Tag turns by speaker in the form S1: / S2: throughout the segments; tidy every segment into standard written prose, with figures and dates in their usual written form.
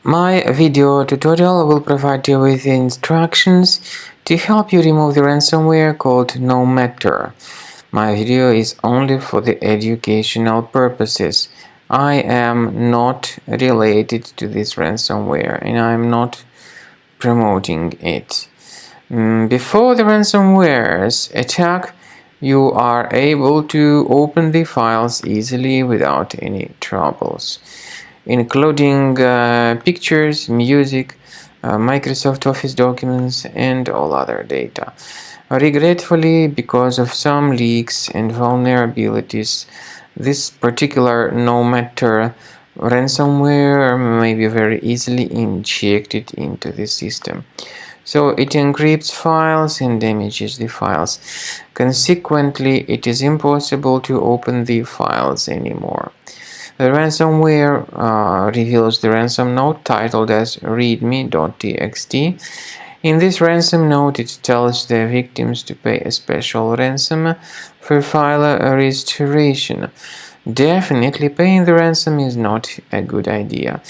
S1: My video tutorial will provide you with instructions to help you remove the ransomware called NoMatter. My video is only for the educational purposes. I am not related to this ransomware and I am not promoting it. Before the ransomware's attack, you are able to open the files easily without any troubles, including pictures, music, Microsoft Office documents, and all other data. Regretfully, because of some leaks and vulnerabilities, this particular NoMatter ransomware may be very easily injected into the system. So it encrypts files and damages the files. Consequently, it is impossible to open the files anymore. The ransomware reveals the ransom note titled as readme.txt. In this ransom note, it tells the victims to pay a special ransom for file restoration. Definitely paying the ransom is not a good idea.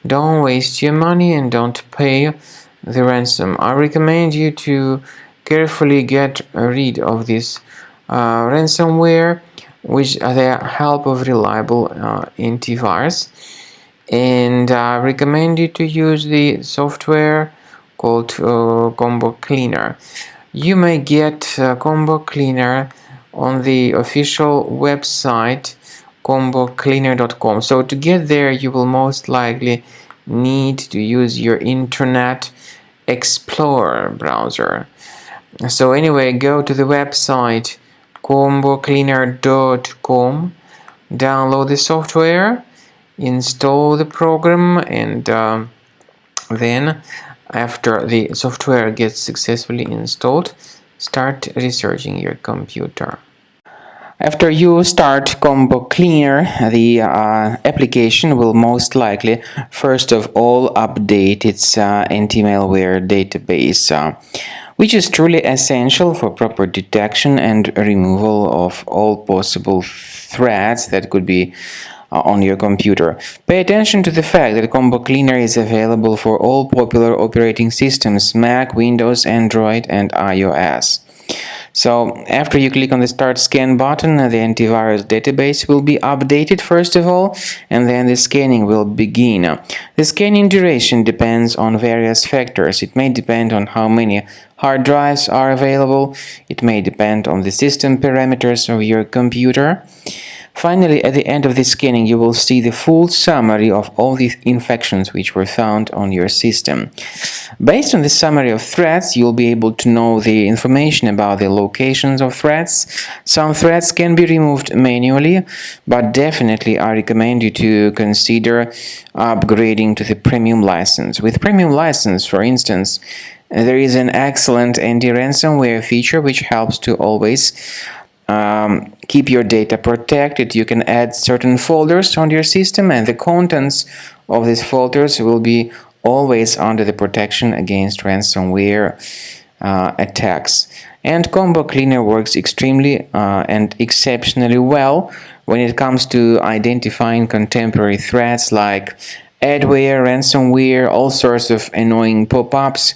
S1: Don't waste your money and don't pay the ransom. I recommend you to carefully get rid of this ransomware with the help of reliable antivirus, and I recommend you to use the software called Combo Cleaner. You may get Combo Cleaner on the official website combocleaner.com. So to get there, you will most likely need to use your Internet Explorer browser. So anyway, go to the website combocleaner.com, download the software, install the program, and then after the software gets successfully installed, start researching your computer. After you start Combo Cleaner, the application will most likely first of all update its anti-malware database, which is truly essential for proper detection and removal of all possible threats that could be on your computer. Pay attention to the fact that Combo Cleaner is available for all popular operating systems: Mac, Windows, Android, and iOS. So after you click on the Start Scan button, the antivirus database will be updated first of all, and then the scanning will begin. The scanning duration depends on various factors. It may depend on how many hard drives are available. It may depend on the system parameters of your computer. Finally, at the end of the scanning, you will see the full summary of all the infections which were found on your system. Based on the summary of threats, you'll be able to know the information about the locations of threats. Some threats can be removed manually, but definitely I recommend you to consider upgrading to the premium license. With premium license, for instance, there is an excellent anti-ransomware feature which helps to always keep your data protected. You can add certain folders on your system, and the contents of these folders will be always under the protection against ransomware attacks. And Combo Cleaner works extremely and exceptionally well when it comes to identifying contemporary threats like adware, ransomware, all sorts of annoying pop-ups.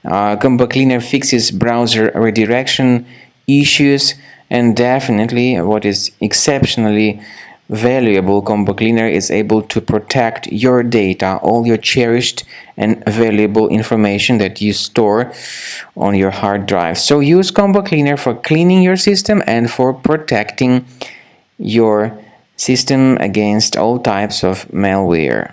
S1: Combo Cleaner fixes browser redirection issues. And definitely, what is exceptionally valuable, Combo Cleaner is able to protect your data, all your cherished and valuable information that you store on your hard drive. So use Combo Cleaner for cleaning your system and for protecting your system against all types of malware.